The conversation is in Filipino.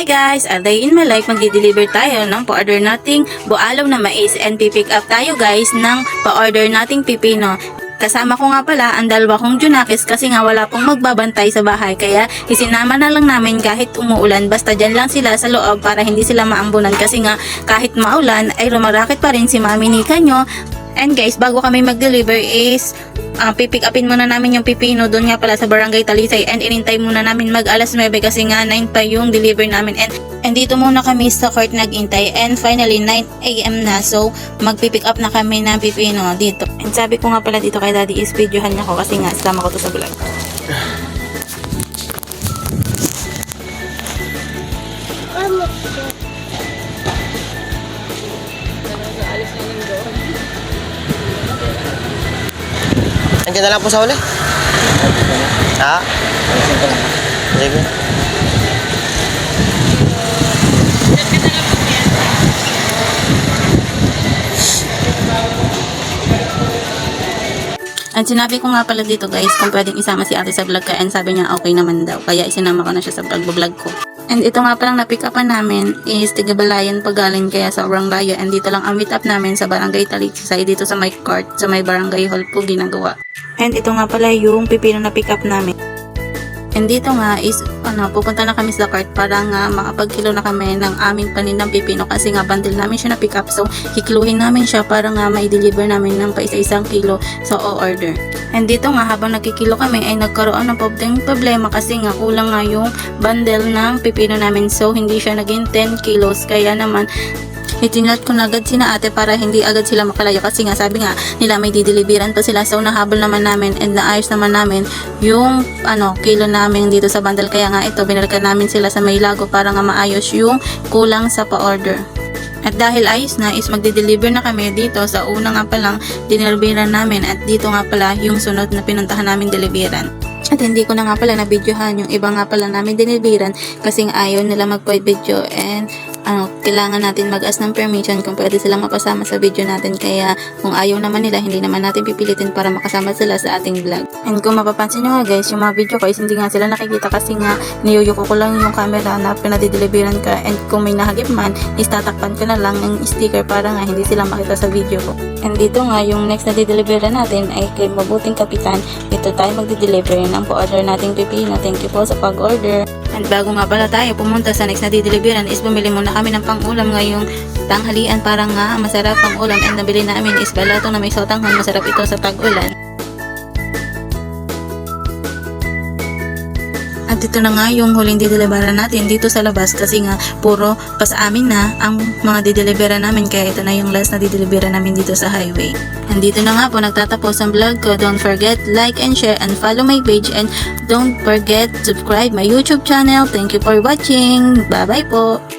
Hi guys! A day in my life, magdi-deliver tayo ng pa-order nating bualaw na mais and pipick up tayo guys ng pa-order nating pipino. Kasama ko nga pala ang dalawa kong Junakis kasi nga wala pong magbabantay sa bahay kaya isinama na lang namin kahit umuulan basta dyan lang sila sa loob para hindi sila maambunan kasi nga kahit maulan ay rumarakit pa rin si Mami Nika nyo. And guys, bago kami mag-deliver is pipick upin muna namin yung pipino doon nga pala sa Barangay Talisay and inintay muna namin mag alas 9 kasi nga 9 pa yung deliver namin and dito muna kami sa court nagintay and finally 9 AM na so magpipick up na kami ng pipino dito. And sabi ko nga pala dito kay Daddy is videohan niya ko kasi nga sama ko to sa vlog. Andiyan na lang po sa uli. Ha? Sige. At sinabi ko nga pala dito guys kung pwedeng isama si ate sa vlog ka and sabi niya okay naman daw. Kaya isinama ko na siya sa vlog ko. And ito nga palang na-pick upan namin is Tigabalayan pagaling kaya sobrang layo. And dito lang ang meet up namin sa Barangay Talisay dito sa may court, sa may barangay hall po ginagawa. And ito nga pala yung pipino na pick up namin. And dito nga is pupunta na kami sa cart para nga makapagkilo na kami ng aming paninang pipino kasi nga bundle namin siya na pick up so kikiluhin namin siya para nga mai-deliver namin ng pa isa-isang kilo sa o-order. And dito nga habang nagkikilo kami ay nagkaroon ng problema kasi nga kulang nga yung bundle ng pipino namin so hindi siya naging 10 kilos kaya naman itinat ko na agad sina ate para hindi agad sila makalayo kasi nga sabi nga nila may dideliveran pa sila so nahabol naman namin and naayos naman namin yung kilo namin dito sa bundle kaya nga ito binalikan namin sila sa may lago para nga maayos yung kulang sa pa-order. At dahil ayos na is magde-deliver na kami dito sa una nga palang dineliveran namin at dito nga pala yung sunod na pinuntahan namin deliveran. At hindi ko na nga pala na-videohan yung iba nga pala namin deliveran kasi nga ayaw nila mag-video and kailangan natin mag-ask ng permission kung pwede silang mapasama sa video natin kaya kung ayaw naman nila hindi naman natin pipilitin para makasama sila sa ating vlog. And kung mapapansin nyo nga guys yung mga video ko is hindi nga sila nakikita kasi nga niyuyuko ko lang yung camera na pinadideliveran ka and kung may nahagip man is tatakpan ko na lang ng sticker para nga hindi sila makita sa video ko. And dito nga yung next na dideliveran natin ay kay Mabuting Kapitan. Dito tayo magdi-deliver ng pa-order nating pipino. Thank you po sa pag-order. And bago nga pala tayo pumunta sa next na dideliveran is bumili muna kami ng pang-ulam ngayong tanghalian para nga masarap ang ulam and nabili namin is balato na may sotanghon. Masarap ito sa tag-ulan. At ito na nga yung huling dideliveran natin dito sa labas kasi nga puro pa sa amin na ang mga dideliveran namin kaya ito na yung last na dideliveran namin dito sa highway. And dito na nga po nagtatapos ang vlog ko. Don't forget like and share and follow my page and don't forget subscribe my YouTube channel. Thank you for watching. Bye bye po!